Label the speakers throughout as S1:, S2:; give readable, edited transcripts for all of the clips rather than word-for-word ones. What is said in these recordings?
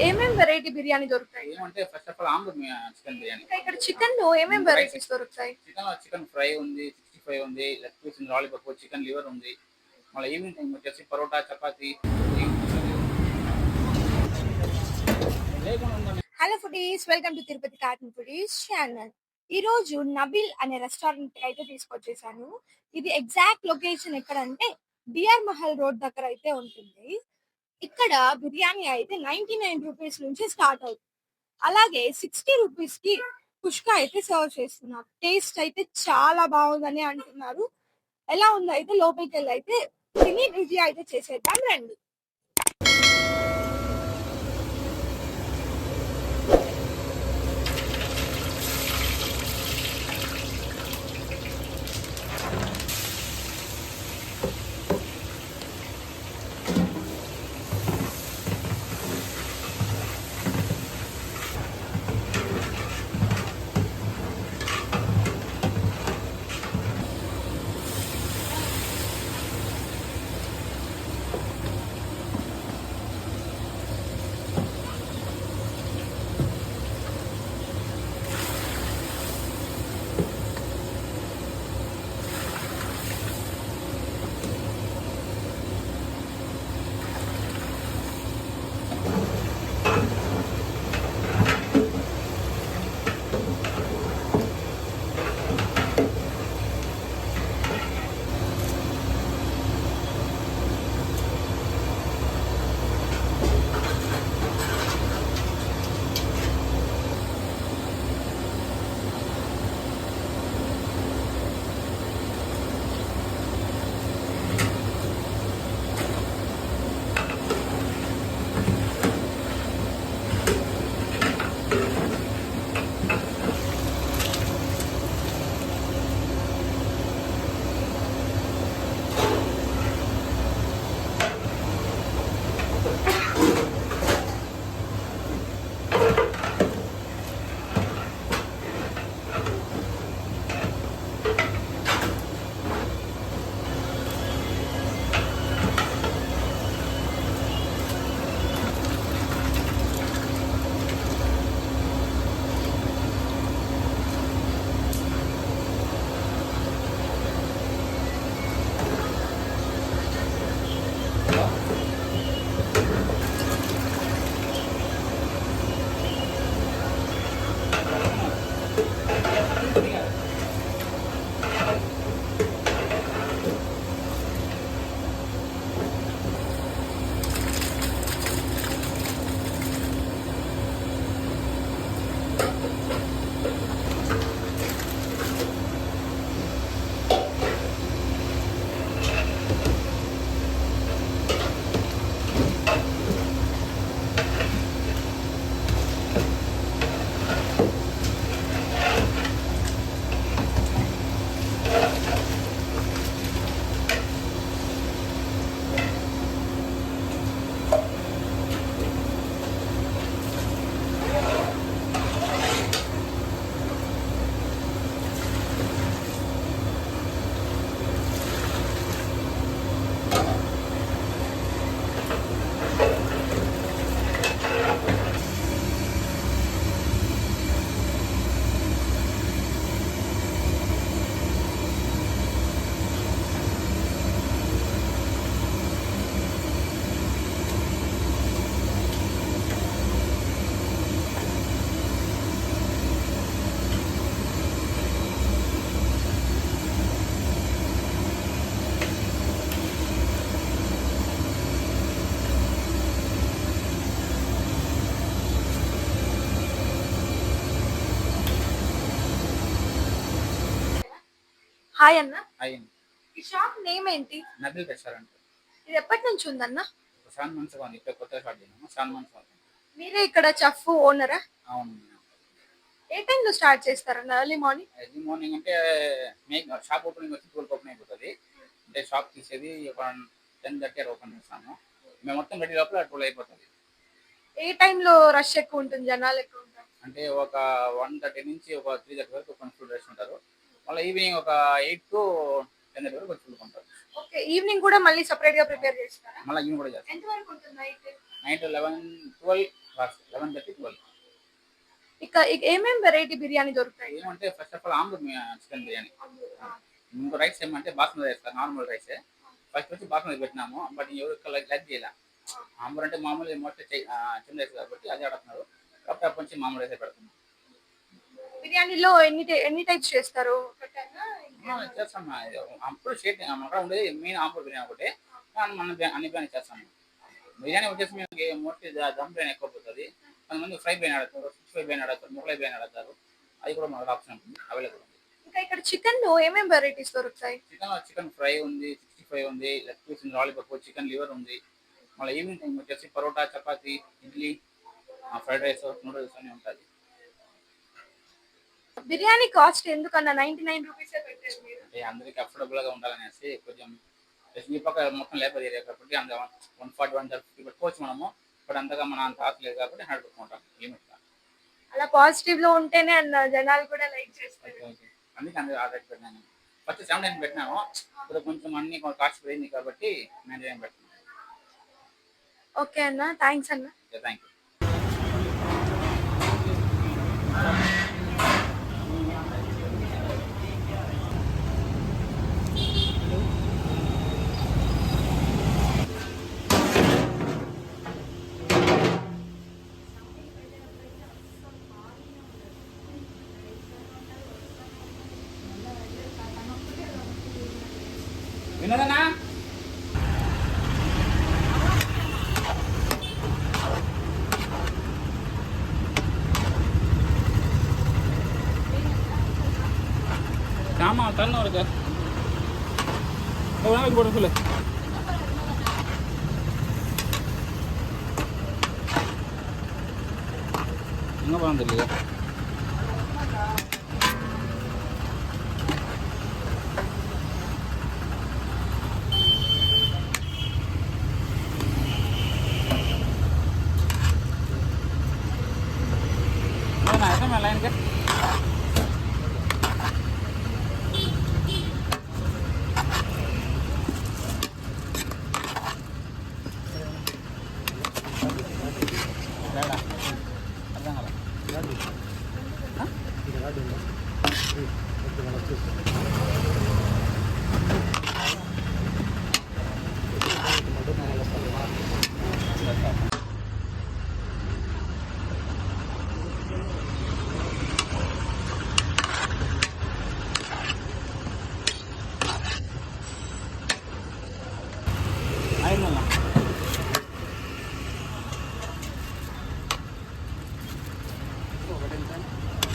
S1: ఏమేం వెరైటీ బిర్యానీ దొరుకుతాయి?
S2: ఏమంటే first of all Ambur chicken biryani.
S1: ఇంకా ఇక్కడ చికెన్‌లో ఏమేం వెరైటీస్ దొరుకుతాయి?
S2: చికెన్ ఫ్రై ఉంది, 65 ఉంది, లెగ్ పీస్ ఉంది, లాలీపాప్, చికెన్ లివర్ ఉంది. మళ్ళీ ఈవినింగ్ టైం వచ్చేసి పరోటా, చపాతీ లేకుండా ఉందండి.
S1: Hello foodies, welcome to Tirupati cartoon foodies channel. ఈరోజు నబీల్ అనే రెస్టారెంట్ అయితే తీసుకొచ్చేసాను. ఇది ఎగ్జాక్ట్ లొకేషన్ ఎక్కడంటే డిఆర్ మహల్ రోడ్ దగ్గర అయితే ఉంటుంది. ఇక్కడ బిర్యానీ అయితే 99 రూపీస్ నుంచి స్టార్ట్ అవుతుంది. అలాగే 60 రూపీస్‌కి కుష్కా అయితే సర్వ్ చేస్తున్నారు. టేస్ట్ అయితే చాలా బాగుందని అంటున్నారు. ఎలా ఉందో అయితే లోపలికెళ్ళి అయితే తిని రివ్యూ అయితే చేసేద్దాం రండి. హాయ్ అన్న.
S2: అయ్యింది.
S1: ఈ షాప్ నేమ్ ఏంటి?
S2: నబీల్ రెస్టారెంట్.
S1: ఇది ఎప్పటి నుంచి ఉందన్న?
S2: 7 మంత్స్ ఉంది. ఇప్పుడు కొత్తగా స్టార్ట్ చేసాము. 7 మంత్స్ అవుతుంది.
S1: మీరే ఇక్కడ చెఫ్ ఓనరా?
S2: అవును.
S1: ఏ టైంలో స్టార్ట్ చేస్తారన్న? Early morning?
S2: ఎర్లీ మార్నింగ్ అంటే షాప్ ఓపెనింగ్ వచ్చి 12 ఓపెన్ అయిపోతుంది. అంటే షాప్ తీసేది ఒక 10:30 అలా ఓపెన్ చేస్తాము. మేము మొత్తం రెడీ లోపల 12 అయిపోతుంది.
S1: ఏ టైంలో రష్ ఎక్కువ ఉంటుంది, జనాలు ఎక్కువ ఉంటారు?
S2: అంటే ఒక 1:30 నుంచి ఒక 3:30 వరకు కొంచెం ఫుల్ రష్ ఉంటారు. మళ్ళీ ఈవినింగ్ ఒక 8 to 10:30 వరకు కొంచెం ఫుల్ ఉంటారు.
S1: ఓకే, ఈవినింగ్ కూడా మళ్ళీ సెపరేట్ గా ప్రిపేర్ చేస్తారా?
S2: మళ్ళీ ఈవినింగ్ కూడా చేస్తాం.
S1: ఎంత వరకు ఉంటుంది నైట్?
S2: నైట్ 11, 12 రాసి 11:30, 12.
S1: ఏమేమి వెరైటీ బిర్యానీ దొరుకుతాయి?
S2: ఏమంటే first of all Ambur chicken biryani. ఇంకో రైస్ ఏమంటే బాస్మతి రైస్ కాదు, నార్మల్ రైసే. ఫస్ట్ వచ్చి బాస్మతి పెట్టినాము, బట్ ఎవరు లైక్ చేయాల. ఆంబూర్ అంటే మామూలు మోస్ట్లీ చిన్న రైస్ కాబట్టి అదే అడుగుతున్నారు, కాబట్టి అప్పటి నుంచి మామూలు రైసే పెడుతున్నాం.
S1: బిర్యానీలో ఎన్ని టైప్స్ చేస్తారు?
S2: చేస్తాం. అప్పుడు స్టేట్ అక్కడ ఉండేది మెయిన్ ఆంబూర్ బిర్యానీ ఒకటే, మనం అన్ని బిర్యానీ చేస్తాము. బిర్యానీ వచ్చేసి మేము మోస్ట్లీ దమ్ బిర్యానీ ఎక్కువ పోతుంది. కొంతమంది ఫ్రై బిర్యానీ అడుగుతారు, 65 బిర్యానీ అడుగుతారు, ముగలై బిర్యానీ అడుగుతారు. అది కూడా మనకు ఆప్షన్ ఉంటుంది, అవైలబుల్ ఉంది.
S1: ఇంకా ఇక్కడ చికెన్ లో ఏమేమి వెరైటీస్ దొరుకుతాయి?
S2: చికెన్ ఫ్రై ఉంది, 65 ఉంది, లెగ్ పీస్ ఉంది, లాలీపాప్, చికెన్ లివర్ ఉంది. మళ్ళీ ఈవినింగ్ టైం వచ్చేసి parotta, chapati, idli, fried rice, noodles అన్నీ ఉంటుంది.
S1: బిర్యానీ కాస్ట్ ఎందుకన్నా 99 రూపీసే పెట్టారు మీరు?
S2: అంటే అందరికి అఫోర్డబుల్ గా ఉండాలనేసి కొంచెం ఈ పక్క మొత్తం లేబర్ ఏరియా కాబట్టి అంత 140, 150 పెట్టుకోవచ్చు మనము, బట్ అంతగా మన అంత ఆశ లేదు కాబట్టి 100 పెట్టుకుంటాం లిమిట్ గా.
S1: అలా పాజిటివ్ లో ఉంటేనే అన్న జనాలు కూడా లైక్ చేస్తారు.
S2: అందుకే అందరూ ఆర్డర్ పెట్టినాను. ఫస్ట్ 79 పెట్టినాము, ఇప్పుడు కొంచెం అన్ని కాస్ట్ పెరిగింది కాబట్టి 99 పెట్టినాము.
S1: ఓకే అన్న, థ్యాంక్స్ అన్న.
S2: Thank you. వినోదనా ஆமா தண்ணி இருக்கு ஒரு நாளைக்கு போட சொல்லு. எங்க போகலாம் தெரியல. लाइन के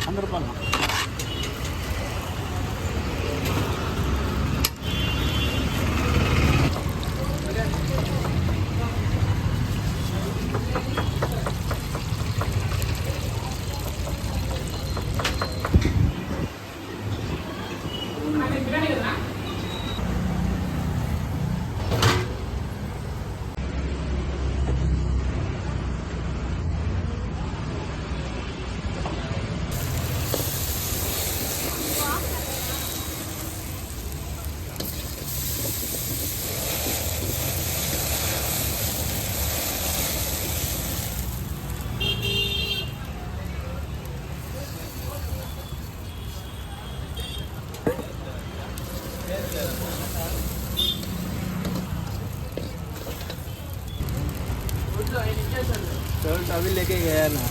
S2: ₹100. चल अभी लेके गया ना।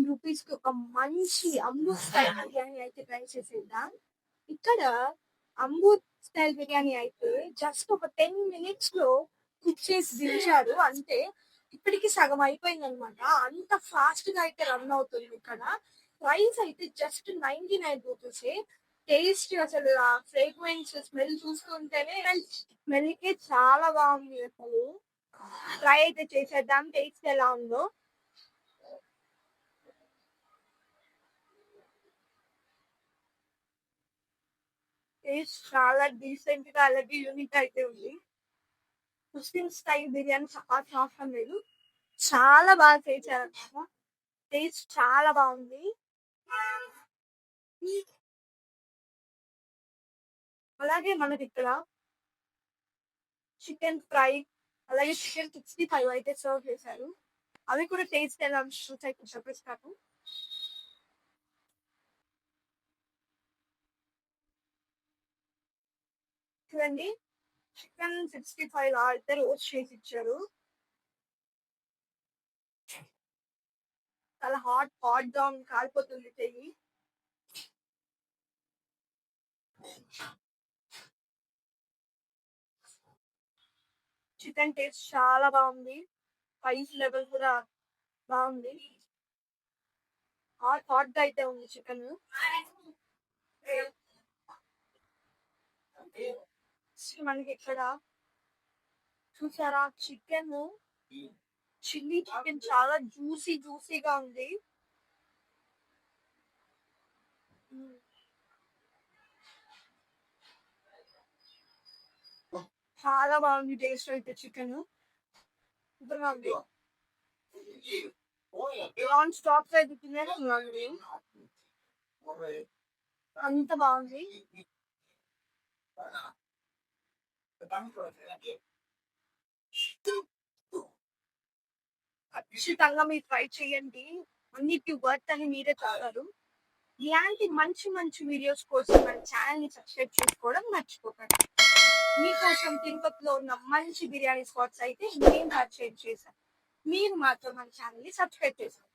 S1: రూపీస్ కి ఒక మంచి అంబూర్ స్టైల్ బిర్యానీ అయితే ట్రై చేసేద్దాం. ఇక్కడ అంబూర్ స్టైల్ బిర్యానీ అయితే జస్ట్ ఒక 10 minutes లో కుక్ చేసి దించారు. అంటే ఇప్పటికి సగం అయిపోయింది అనమాట. అంత ఫాస్ట్ గా అయితే రన్ అవుతుంది ఇక్కడ. ప్రైస్ అయితే జస్ట్ 99 రూపీస్. టేస్ట్ అసలు ఆ ఫ్రేగ్రెన్స్ స్మెల్ చూస్తుంటేనే స్మెల్ కి చాలా బాగుంది అసలు. ట్రై అయితే చేసేద్దాం టేస్ట్ ఎలా ఉందో. టేస్ట్ చాలా డీసెంట్ గా అలాగే యూనిక్ అయితే ఉంది. ముస్లిం స్టైల్ బిర్యానీ చపాతి అవసరం లేదు. చాలా బాగా చేశారు అన్నమాట. టేస్ట్ చాలా బాగుంది. అలాగే మనకి ఇక్కడ చికెన్ ఫ్రై అలాగే చికెన్ 65 అయితే సర్వ్ చేశారు. అవి కూడా టేస్ట్ ఎలా ఉంటుందో అయితే చెప్పేస్తాను. చూడండి, చికెన్ 65 అయితే రోస్ట్ చేసి ఇచ్చారు. చాలా హాట్ గా కాలిపోతుంది చెయ్యి. చికెన్ టేస్ట్ చాలా బాగుంది. స్పైస్ లెవెల్ కూడా బాగుంది. హాట్ గా అయితే ఉంది చికెన్. మనకి ఇక్కడ చూసారా చికెన్, చిల్లీ చికెన్ చాలా జ్యూసీగా ఉంది. చాలా బాగుంది టేస్ట్ అయితే చికెన్. సూపర్గా ఉంది. నాన్ స్టాప్ అయితే తినేస్తున్నాను. అంత బాగుంది. ఖచ్చితంగా మీరు ట్రై చేయండి. అన్నిటి వర్త్ అని మీరే చెప్తారు. ఇలాంటి మంచి వీడియోస్ కోసం మన ఛానల్ ని సబ్స్క్రైబ్ చేసుకోవడం మర్చిపోకండి. మీకోసం తిరుపతిలో ఉన్న మంచి బిర్యానీ స్పాట్స్ అయితే నేను పర్చేజ్ చేశాను. మీరు మాత్రం మన ఛానల్ ని సబ్స్క్రైబ్ చేసుకోండి.